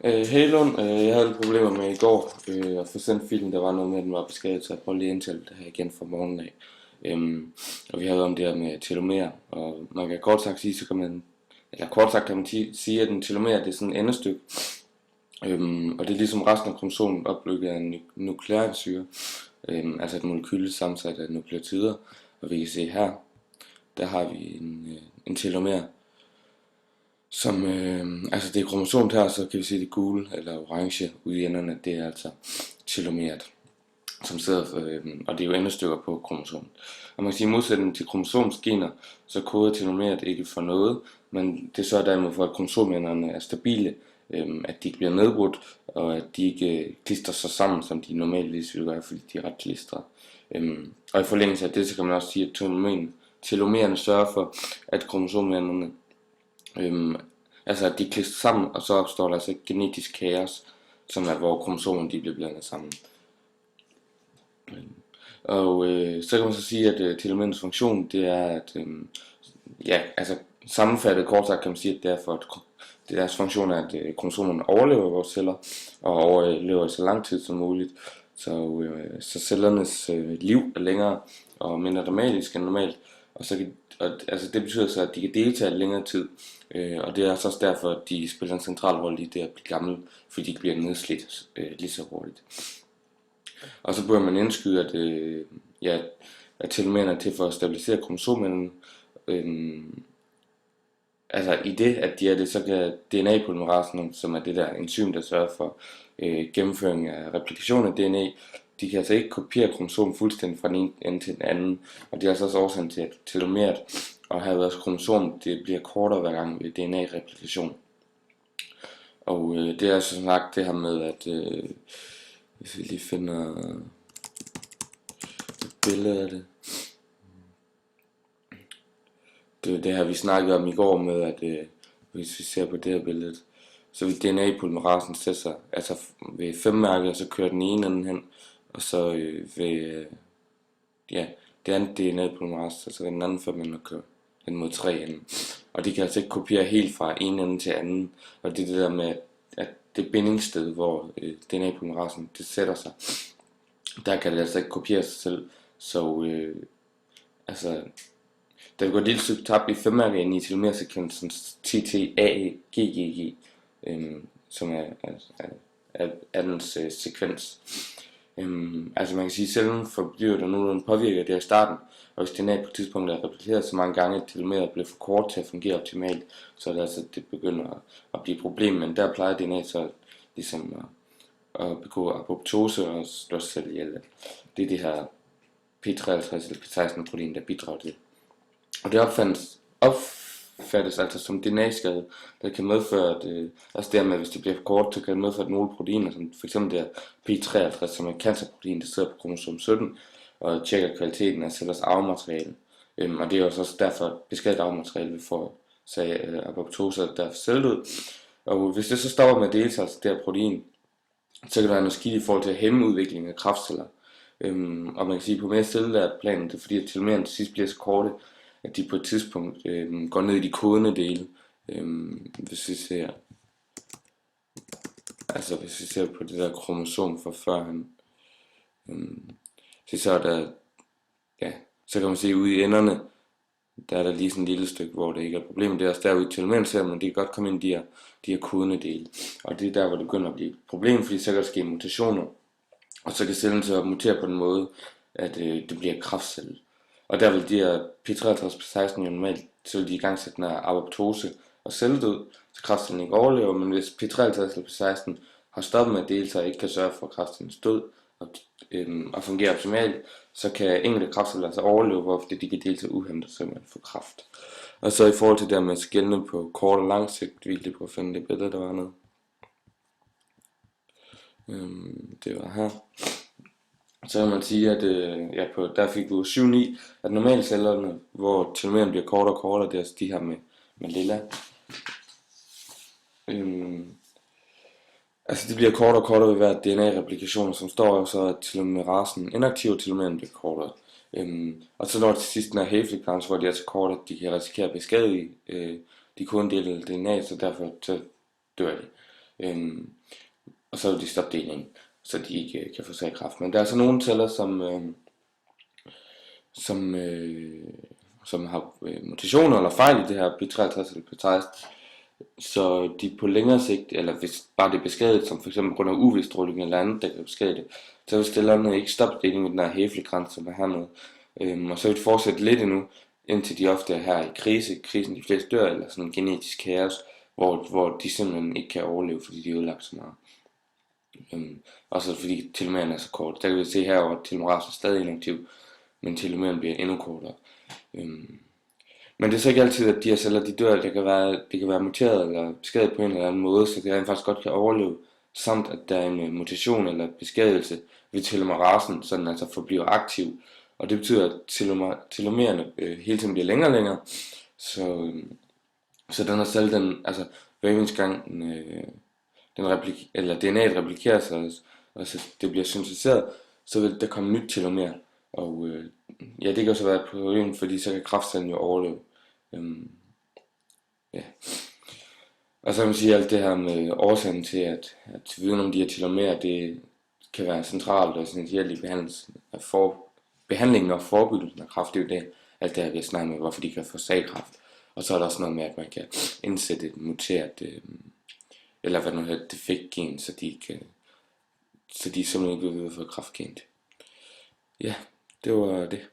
Hey Lund, jeg havde lidt problemer med i går at få sendt filen. Der var noget med, at den var beskadiget, så jeg prøvede lige at indtale det her igen fra morgenen af. Og vi havde om det her med telomer, og man kan kort sagt sige, sige, at en telomere det er sådan et endestykke. Og det er ligesom resten af kromosomet opbygget af en nuklearsyre, altså et molekyle sammensat af nukleotider. Og vi kan se her, der har vi en telomer, som, altså det er kromosomet her, så kan vi se det gule eller orange ude i enderne, det er altså telomeret, som sidder, og det er jo endestykker på kromosomet. Og man kan sige, i modsætning til kromosomsgener, så koder telomeret ikke for noget, men det sørger derimod for, at kromosomenderne er stabile, at de ikke bliver nedbrudt, og at de ikke klistrer sig sammen, som de normalt ville gøre, fordi de er ret klistrede. Og i forlængelse af det, så kan man også sige, at telomererne sørger for, at kromosomenderne altså at de klistrer sammen, og så opstår der altså genetisk kaos, som er hvor kromosomerne de bliver blandet sammen. Og så kan man så sige, at telomerens funktion det er at altså sammenfattet kort sagt kan man sige, at det er for at deres funktion er, at kromosomerne overlever vores celler og overlever i så lang tid som muligt, så cellernes liv er længere og mindre dramatisk end normalt. Og så kan, altså det betyder så, at de kan deltage i længere tid, og det er så også derfor, at de spiller en central rolle i det at blive gammel, fordi de ikke bliver nedslidt lige så hurtigt. Og så bør man indskyde, at telomererne er til for at stabilisere kromosomerne. Altså i det, at de er det, så kan DNA-polymerasen, som er det der enzym, der sørger for gennemføring af replikation af DNA, de kan altså ikke kopiere kromosom fuldstændig fra den ene ende til den anden, og det er altså også årsagen til, at telomeret og herved også kromosom, det bliver kortere hver gang ved DNA-replikation. Og det er altså som sagt det her med, at hvis vi lige finder et billede af det. Det er det her, vi snakkede om i går med, at hvis vi ser på det her billede, så vil DNA-polymerasen sætte sig, altså ved 5-mærket, og så kører den ene ende hen, og så ved, det andet DNA-polymerase, altså ved den anden 5 ende, og kører hen mod 3 ende. Og de kan altså ikke kopiere helt fra en ende til anden, og det er det der med, at det bindingssted, hvor DNA-polymerasen det sætter sig, der kan det altså ikke kopiere sig selv, så altså der vil gå et lille stykke tabt i 5-mærket ind i telomersekvensen TTAGGG, som er dens sekvens. Altså man kan sige, at cellen forbliver der nogenlunde påvirket det i starten, og hvis DNA på et tidspunkt er replikeret så mange gange, at telomeret bliver for kort til at fungere optimalt, så er det altså, det begynder at blive et problem, men der plejer DNA så ligesom at begå apoptose og slå sig selv ihjel. Det er det her P53 eller P16 protein, der bidrager til. Og det opfattes altså som DNA-skade, der kan medføre, at altså dermed, hvis det bliver for kort, så kan det medføre, at nogle proteiner, som f.eks. det P53, som er cancerprotein, der sidder på kromosom 17, og tjekker kvaliteten af cellers arvemateriale. Og det er også derfor beskadiget arvemateriale, vi får apoptose, der er celledød. Og hvis det så stopper med at dele sig, altså det her protein, så kan der være noget skidt i forhold til at hæmme udviklingen af kræftceller. Og man kan sige, at på mere cellulært plan, det er fordi, at telomererne til sidst bliver så korte, at de på et tidspunkt går ned i de kodende dele. Hvis vi ser på det der kromosom fra førhen, så er der, så kan man se ude i enderne, der er der lige sådan et lille stykke, hvor det ikke er et problem. Det er også derude i telomeren, men det kan godt komme ind i de her kodende dele. Og det er der, hvor det begynder at blive et problem, fordi så kan der ske mutationer, og så kan cellen så mutere på den måde, at det bliver kræftcelle. Og der vil de her P53-P16 jo normalt, så vil de i gang sætte den her apoptose og celledød, så kræftcellen ikke overlever, men hvis P53-P16 har stoppet med at dele sig og ikke kan sørge for kræftcellens død og fungere optimalt, så kan enkelte kræftceller altså overleve, hvorfor de kan dele sig uhæmmet simpelthen for kræft. Og så i forhold til det med skældne på kort og lang sigt, vi lige prøve at finde det billede, der var nede. Det var her. Så kan man sige, at der fik du 7-9, at normale cellerne, hvor telomeren bliver kortere og kortere, det er altså de her med lilla. Altså det bliver kortere og kortere ved hver DNA-replikation, som står så, at telomerasen inaktiv, og telomeren bliver kortere. Og så når det til sidst den her half-life grænse, hvor de er så korte, at de kan risikere at beskadige de kodende dele af DNA, så derfor så dør de. Og så vil de stoppe delingen, så de ikke kan forårsage kræft. Men der er så nogle celler, som har mutationer eller fejl i det her B53 eller B60, så de på længere sigt, eller hvis bare det er beskadiget, som f.eks. på grund af UV-stråling eller andet, der kan beskade det, så vil cellerne ikke stoppe delingen med den her hæflegrænse, som er hernede. Og så vil det fortsætte lidt endnu, indtil de ofte er her i krisen de fleste dør, eller sådan en genetisk kaos, hvor de simpelthen ikke kan overleve, fordi de er ødelagt så meget. Også fordi telomeren er så kort. Der kan vi se herovre, at telomerasen er stadig inaktiv, men telomeren bliver endnu kortere. Men det er så ikke altid, at de her celler de dør. Det kan være muteret eller beskadiget på en eller anden måde, så det rent faktisk godt kan overleve, samt at der er en mutation eller beskadelse ved telomerasen, sådan altså forbliver aktiv. Og det betyder, at telomererne hele tiden bliver længere og længere. Så den her celle, altså hver eneste gang DNA'et replikerer sig, og så det bliver syntetiseret, så vil der komme nyt telomer. Og det kan også være et problem, fordi så kan kræftcellen jo overleve. Ja. Og så kan man sige, at alt det her med årsagen til, at viden om de her telomerer, det kan være centralt og essentielt i behandlingen og forebyggelsen af kræft. Det er jo det, alt det her vi snakker med, hvorfor de kan forårsage kræft. Og så er der også noget med, at man kan indsætte et muteret, eller hvad nu hedder, defekt gen, så de simpelthen ikke vil få kræftgenet. Ja, det var det.